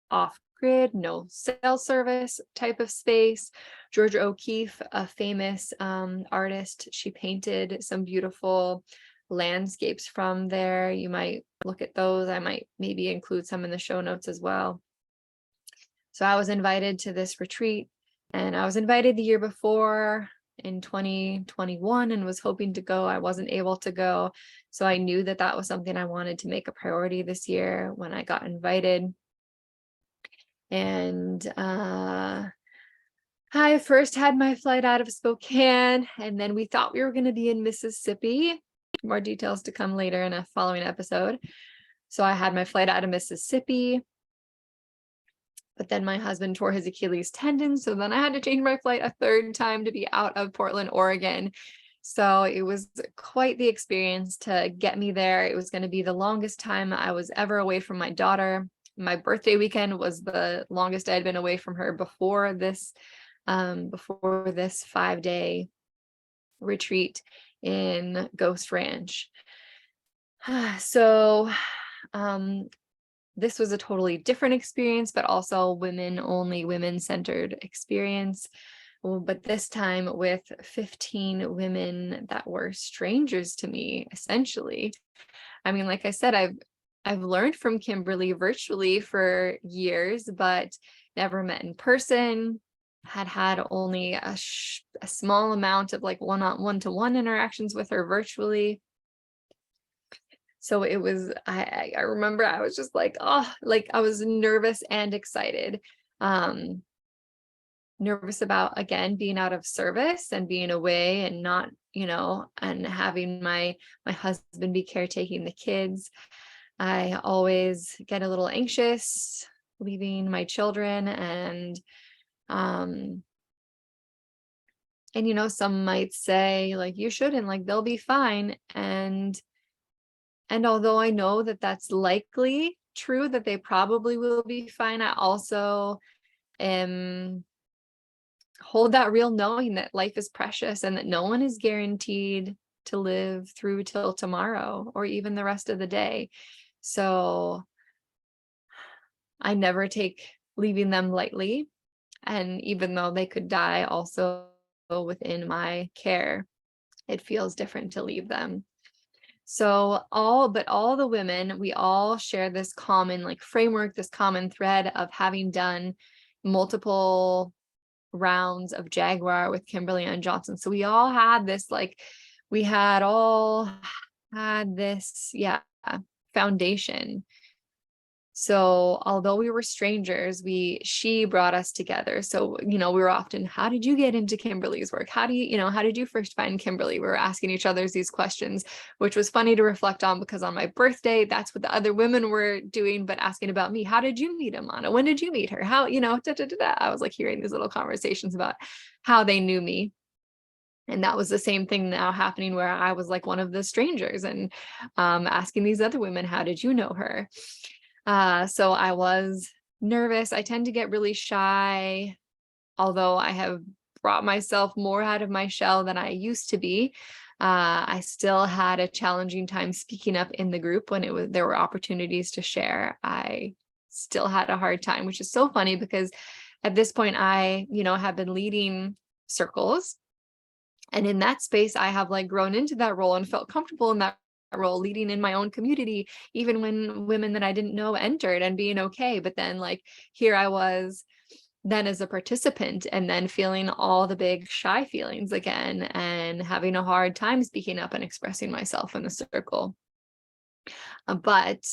Speaker 1: off grid, no cell service type of space. Georgia O'Keeffe, a famous artist, she painted some beautiful landscapes from there. You might look at those. I might maybe include some in the show notes as well. So I was invited to this retreat, and I was invited the year before. in 2021 and was hoping to go. I wasn't able to go. So I knew that that was something I wanted to make a priority this year when I got invited. And I first had my flight out of Spokane, and then we thought we were going to be in Mississippi. More details to come later in a following episode. So I had my flight out of Mississippi, but then my husband tore his Achilles tendon. So then I had to change my flight a third time to be out of Portland, Oregon. So it was quite the experience to get me there. It was going to be the longest time I was ever away from my daughter. My birthday weekend was the longest I had been away from her before this 5-day retreat in Ghost Ranch. So this was a totally different experience, but also women-only, women-centered experience. But this time with 15 women that were strangers to me, essentially. I mean, like I said, I've learned from Kimberly virtually for years, but never met in person. Had only a small amount of like one-to-one interactions with her virtually. So it was, I remember I was just like, oh, like I was nervous and excited. Nervous about, again, being out of service and being away and not, and having my husband be caretaking the kids. I always get a little anxious leaving my children, and some might say like, you shouldn't, like they'll be fine. And although I know that that's likely true, that they probably will be fine, I also hold that real knowing that life is precious and that no one is guaranteed to live through till tomorrow or even the rest of the day. So I never take leaving them lightly. And even though they could die also within my care, it feels different to leave them. So all the women, we all share this common like framework, this common thread of having done multiple rounds of Jaguar with Kimberly Ann Johnson. So we all had this, like, we had all had this, foundation. So although we were strangers, she brought us together. So, we were often, how did you get into Kimberly's work? How did you first find Kimberly? We were asking each other these questions, which was funny to reflect on because on my birthday, that's what the other women were doing, but asking about me. How did you meet Amana? When did you meet her? How, I was like hearing these little conversations about how they knew me. And that was the same thing now happening where I was like one of the strangers and asking these other women, how did you know her? So I was nervous. I tend to get really shy, although I have brought myself more out of my shell than I used to be. I still had a challenging time speaking up in the group when there were opportunities to share. I still had a hard time, which is so funny because at this point I, have been leading circles. And in that space, I have like grown into that role and felt comfortable in that role, leading in my own community, even when women that I didn't know entered and being okay. But then like here I was then as a participant and then feeling all the big shy feelings again and having a hard time speaking up and expressing myself in the circle. But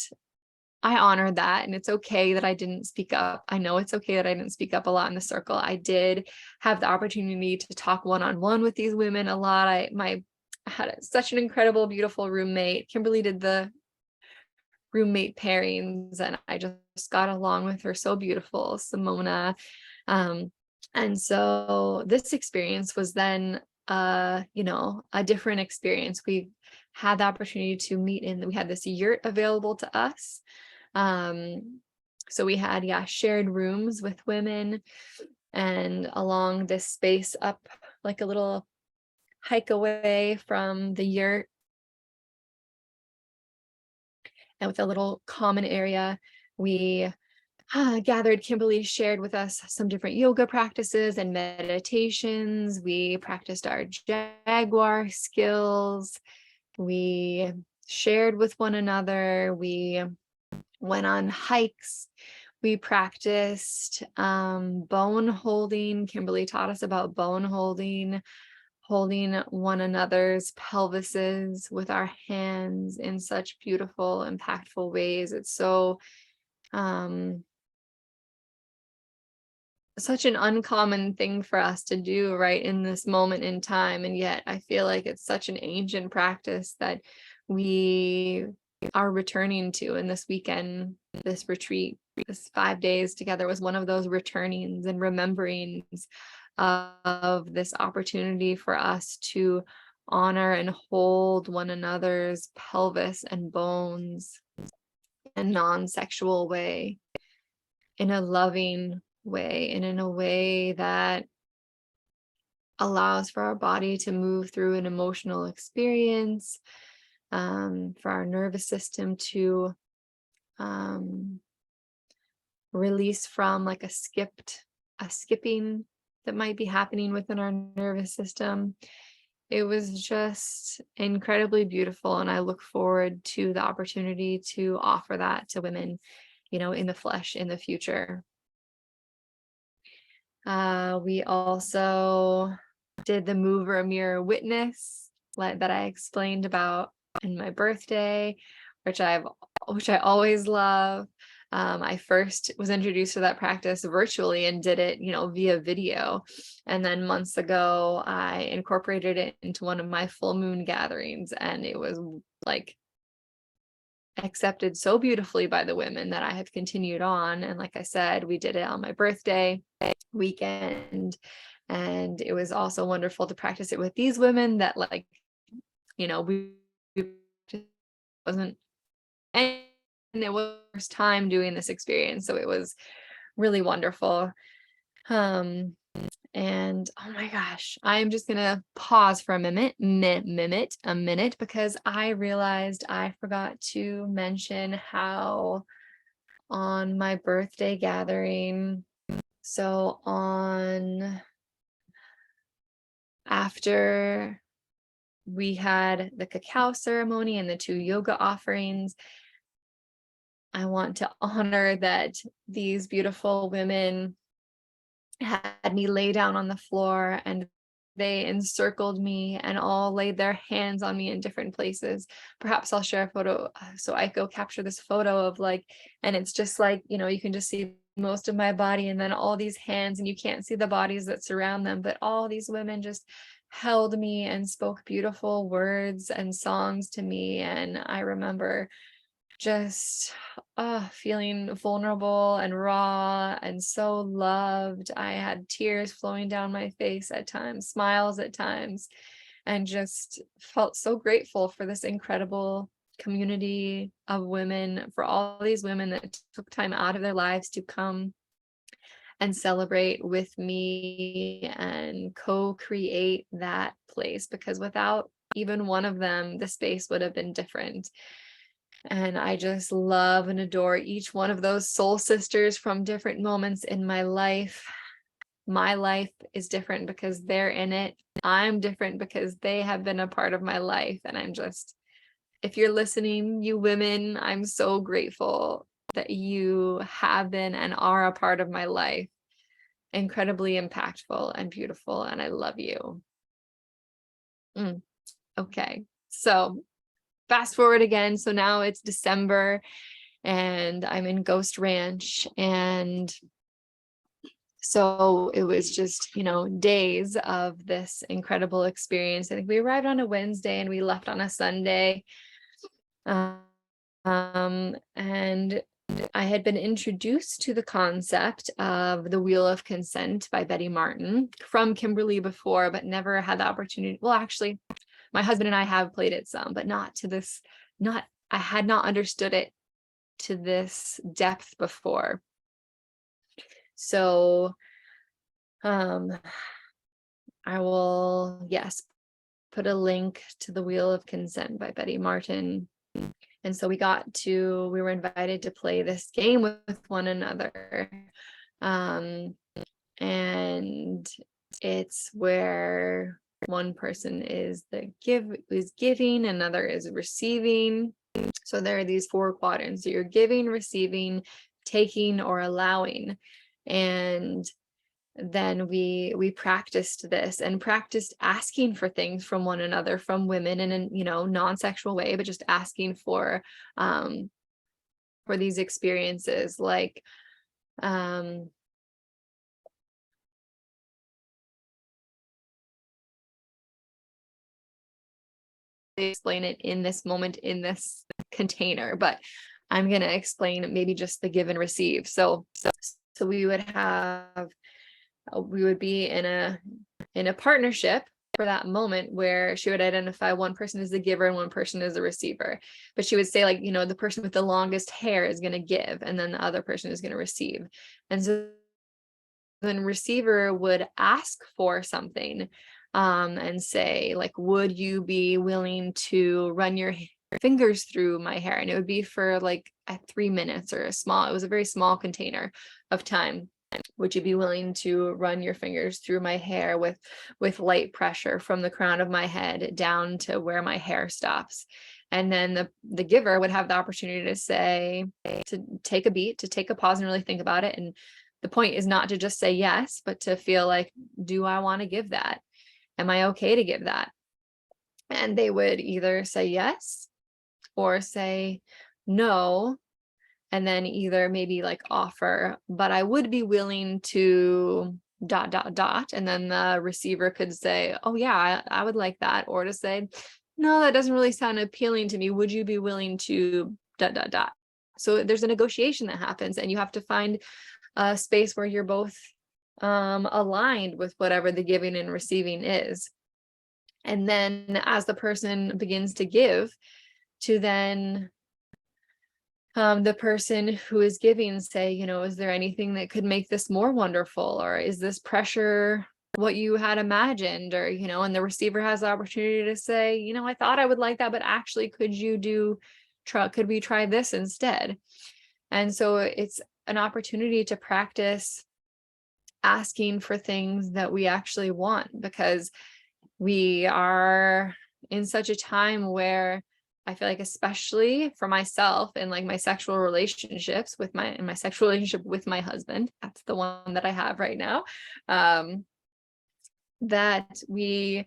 Speaker 1: I honor that, and it's okay that I didn't speak up. I know it's okay that I didn't speak up a lot in the circle. I did have the opportunity to talk one-on-one with these women a lot. I had such an incredible, beautiful roommate. Kimberly did the roommate pairings, and I just got along with her. So beautiful, Simona. And so this experience was then, a different experience. We had the opportunity to meet we had this yurt available to us. So we had, shared rooms with women, and along this space up like a little hike away from the yurt and with a little common area, we gathered. Kimberly shared with us some different yoga practices and meditations. We practiced our Jaguar skills. We shared with one another. We went on hikes. We practiced bone holding. Kimberly taught us about bone holding. holding one another's pelvises with our hands in such beautiful, impactful ways. It's so such an uncommon thing for us to do right in this moment in time. And yet I feel like it's such an ancient practice that we are returning to. And this weekend, this retreat, this 5 days together was one of those returnings and rememberings of this opportunity for us to honor and hold one another's pelvis and bones in a non-sexual way, in a loving way, and in a way that allows for our body to move through an emotional experience, for our nervous system to release from like a skipping that might be happening within our nervous system. It was just incredibly beautiful, and I look forward to the opportunity to offer that to women, in the flesh in the future. We also did the mover mirror witness that I explained about in my birthday, which I always love. I first was introduced to that practice virtually and did it, via video. And then months ago, I incorporated it into one of my full moon gatherings, and it was like accepted so beautifully by the women that I have continued on. And like I said, we did it on my birthday weekend, and it was also wonderful to practice it with these women that we wasn't, and it was the first time doing this experience, so it was really wonderful. And oh my gosh, I'm just gonna pause for a minute, because I realized I forgot to mention how on my birthday gathering, so after we had the cacao ceremony and the 2 yoga offerings, I want to honor that these beautiful women had me lay down on the floor, and they encircled me and all laid their hands on me in different places. Perhaps I'll share a photo. So I go capture this photo of and it's just you can just see most of my body and then all these hands, and you can't see the bodies that surround them, but all these women just held me and spoke beautiful words and songs to me. And I remember just feeling vulnerable and raw and so loved. I had tears flowing down my face at times, smiles at times, and just felt so grateful for this incredible community of women, for all these women that took time out of their lives to come and celebrate with me and co-create that place, because without even one of them, the space would have been different. And I just love and adore each one of those soul sisters from different moments in my life. My life is different because they're in it. I'm different because they have been a part of my life. And if you're listening, you women, I'm so grateful that you have been and are a part of my life. Incredibly impactful and beautiful. And I love you. Okay. So fast forward again. So now it's December and I'm in Ghost Ranch. And so it was just, days of this incredible experience. I think we arrived on a Wednesday and we left on a Sunday. And I had been introduced to the concept of the Wheel of Consent by Betty Martin from Kimberly before, but never had the opportunity. Well, actually, my husband and I have played it some, but not to this, I had not understood it to this depth before. So, I will, put a link to the Wheel of Consent by Betty Martin. And so we were invited to play this game with one another. And it's where one person is giving, another is receiving. So there are these 4 quadrants. So you're giving, receiving, taking, or allowing. And then we practiced this and practiced asking for things from one another, from women, in a, non-sexual way, but just asking for these experiences, like explain it in this moment, in this container, but I'm going to explain maybe just the give and receive. So we would be in a partnership for that moment, where she would identify one person as the giver and one person as the receiver. But she would say, like, the person with the longest hair is going to give, and then the other person is going to receive. And so then receiver would ask for something, and say, like, would you be willing to run your fingers through my hair? And it would be for like 3 minutes, or it was a very small container of time. Would you be willing to run your fingers through my hair with light pressure from the crown of my head down to where my hair stops? And then the giver would have the opportunity to say, to take a beat, to take a pause and really think about it. And the point is not to just say yes, but to feel like, do I want to give that? Am I okay to give that? And they would either say yes or say no, and then either maybe like offer, but I would be willing to ... And then the receiver could say, oh yeah, I would like that. Or to say, no, that doesn't really sound appealing to me. Would you be willing to ... So there's a negotiation that happens, and you have to find a space where you're both aligned with whatever the giving and receiving is. And then as the person begins to give, to then the person who is giving say, is there anything that could make this more wonderful? Or is this pressure what you had imagined? Or, and the receiver has the opportunity to say, I thought I would like that, but actually, could we try this instead? And so it's an opportunity to practice asking for things that we actually want, because we are in such a time where I feel like, especially for myself and like my sexual relationships with my sexual relationship with my husband, that's the one that I have right now, that we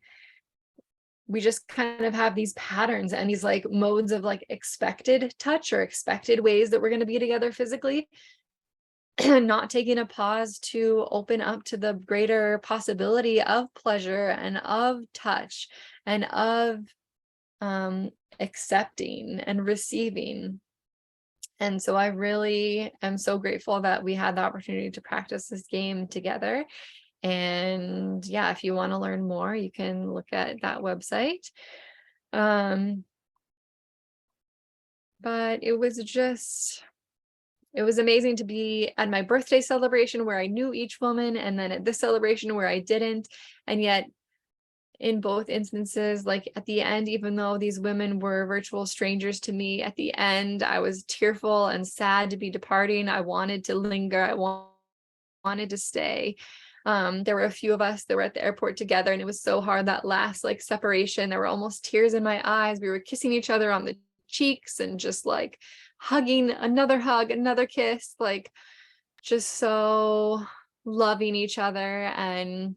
Speaker 1: just kind of have these patterns and these like modes of like expected touch or expected ways that we're going to be together physically, not taking a pause to open up to the greater possibility of pleasure and of touch and of accepting and receiving. And so I really am so grateful that we had the opportunity to practice this game together. And yeah, if you want to learn more, you can look at that website. But it was amazing to be at my birthday celebration where I knew each woman, and then at this celebration where I didn't. And yet in both instances, like at the end, even though these women were virtual strangers to me, at the end, I was tearful and sad to be departing. I wanted to linger. I wanted to stay. There were a few of us that were at the airport together, and it was so hard, that last like separation. There were almost tears in my eyes. We were kissing each other on the cheeks and just like hugging, another hug, another kiss, like just so loving each other and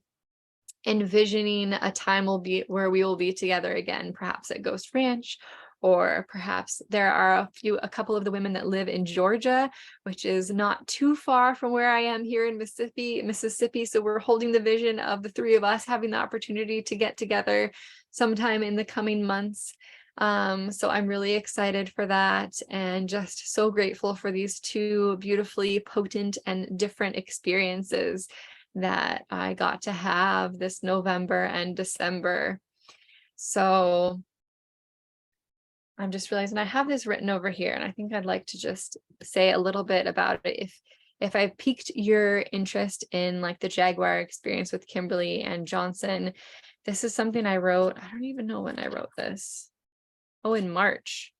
Speaker 1: envisioning a time where we will be together again, perhaps at Ghost Ranch, or perhaps there are a couple of the women that live in Georgia, which is not too far from where I am here in Mississippi. So we're holding the vision of the three of us having the opportunity to get together sometime in the coming months. So I'm really excited for that, and just so grateful for these two beautifully potent and different experiences that I got to have this November and December. So I'm just realizing I have this written over here, and I think I'd like to just say a little bit about it. If I've piqued your interest in like the Jaguar experience with Kimberly Ann Johnson, this is something I wrote. I don't even know when I wrote this. Oh, in March.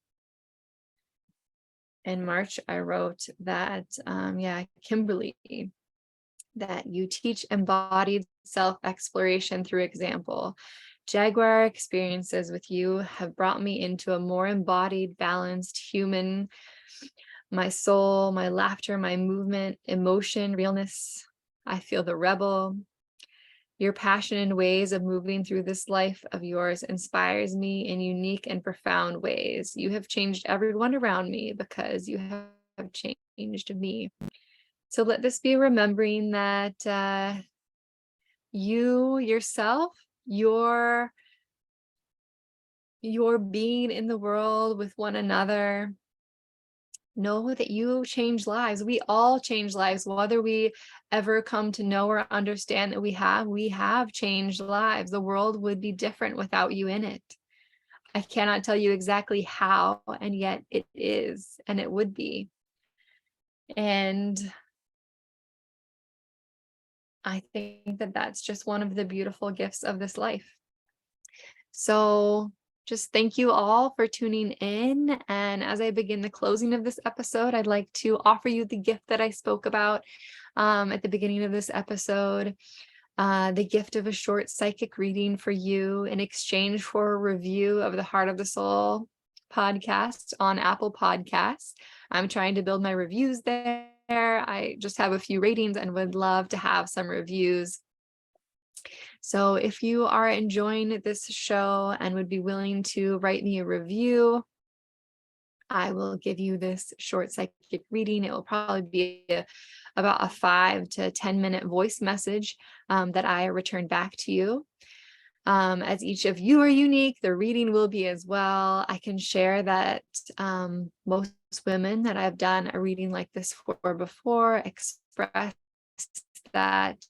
Speaker 1: In March, I wrote that, Kimberly, that you teach embodied self-exploration through example. Jaguar experiences with you have brought me into a more embodied, balanced human. My soul, my laughter, my movement, emotion, realness I feel the rebel. Your passion and ways of moving through this life of yours inspires me in unique and profound ways. You have changed everyone around me because you have changed me. So let this be remembering that you yourself, your being in the world with one another, know that you change lives. We all change lives, whether we ever come to know or understand that we have changed lives. The world would be different without you in it. I cannot tell you exactly how, and yet it is, and it would be. And I think that that's just one of the beautiful gifts of this life. So just thank you all for tuning in. And as I begin the closing of this episode, I'd like to offer you the gift that I spoke about at the beginning of this episode, the gift of a short psychic reading for you in exchange for a review of the Heart of the Soul podcast on Apple Podcasts. I'm trying to build my reviews there. I just have a few ratings and would love to have some reviews. So if you are enjoying this show and would be willing to write me a review, I will give you this short psychic reading. It will probably be about a 5 to 10 minute voice message that I return back to you. As each of you are unique, the reading will be as well. I can share that most women that I've done a reading like this for before express that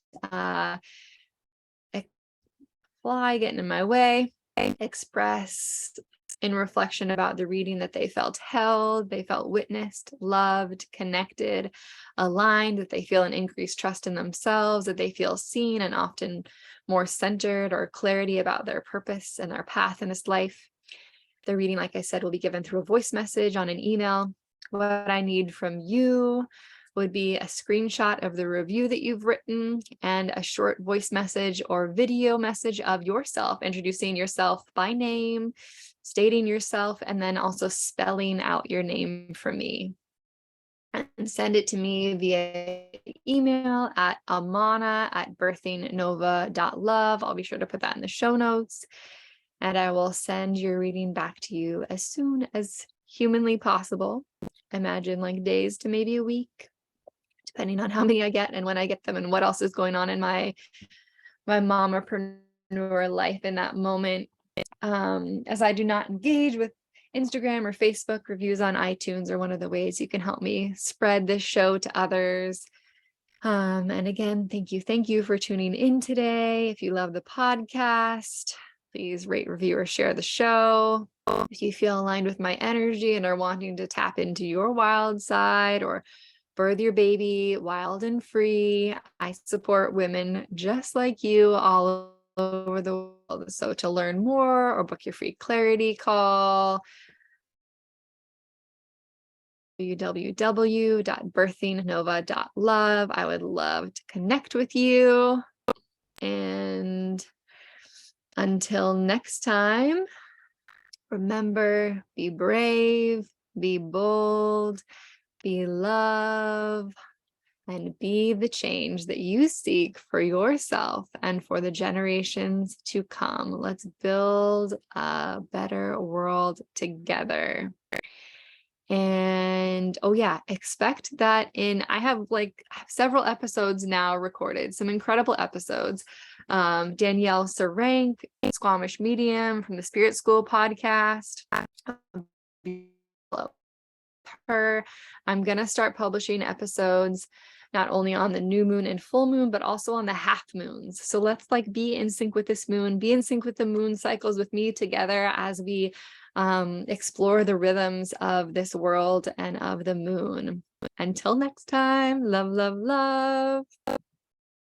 Speaker 1: fly getting in my way, express in reflection about the reading that they felt held, they felt witnessed, loved, connected, aligned, that they feel an increased trust in themselves, that they feel seen and often more centered or clarity about their purpose and their path in this life. The reading, like I said, will be given through a voice message on an email. What I need from you would be a screenshot of the review that you've written and a short voice message or video message of yourself, introducing yourself by name, stating yourself, and then also spelling out your name for me. And send it to me via email at amana@birthingnova.love. I'll be sure to put that in the show notes. And I will send your reading back to you as soon as humanly possible. Imagine like days to maybe a week, depending on how many I get and when I get them and what else is going on in my mompreneur life in that moment. As I do not engage with Instagram or Facebook, reviews on iTunes are one of the ways you can help me spread this show to others. And again, thank you for tuning in today. If you love the podcast, please rate, review, or share the show. If you feel aligned with my energy and are wanting to tap into your wild side or birth your baby wild and free, I support women just like you all over the world. So to learn more or book your free clarity call, www.birthingnova.love. I would love to connect with you. And until next time, remember, be brave, be bold, be love, and be the change that you seek for yourself and for the generations to come. Let's build a better world together. And oh yeah, expect that I have several episodes now recorded, some incredible episodes. Danielle Sarank, Squamish Medium from the Spirit School podcast. Her. I'm going to start publishing episodes not only on the new moon and full moon, but also on the half moons. So let's be in sync with this moon, be in sync with the moon cycles with me together as we explore the rhythms of this world and of the moon. Until next time, love, love, love.